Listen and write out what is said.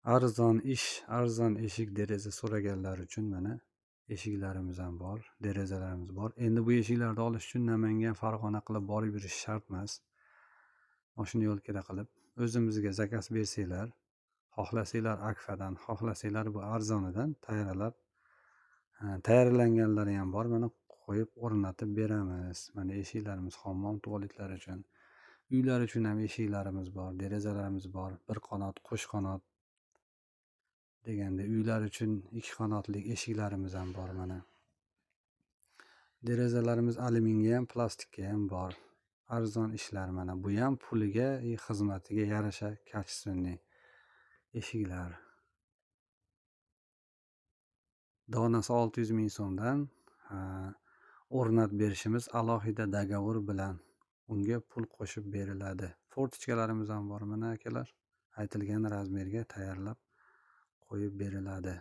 arzon eshik deraza so'raganlar uchun mana eshiklarimiz ham bor, derazalarimiz bor. Endi bu eshiklarni olish uchun Namangan, Farg'ona qilib borib yurish shart emas. Mashina yo'lkada qilib o'zimizga zakaz bersanglar, xohlasanglar Akfadan, xohlasanglar bu arzonidan tayyorlanganlari ham bor. Mana qo'yib o'rnatib beramiz. Mana eshiklarimiz hammom, tualetlar uchun. Uylar uchun ham eshiklarimiz bor, derazalarimiz bor. Bir qanot, qo'sh qanot deganda uylar uchun 2 qanotli eshiklarimiz ham bor mana. Derazalarimiz alyuminga ham, plastikka ham bor. Arzon ishlar mana. Bu ham puliga, xizmatiga yarasha kачественный eshiklar. Donasi 600 ming so'mdan o'rnatib berishimiz alohida dogovor bilan unga pul qo'shib beriladi. Fortichkalarimiz ham bor mana akalar. Aytilgan razmerga tayyorlab qo'yib beriladi.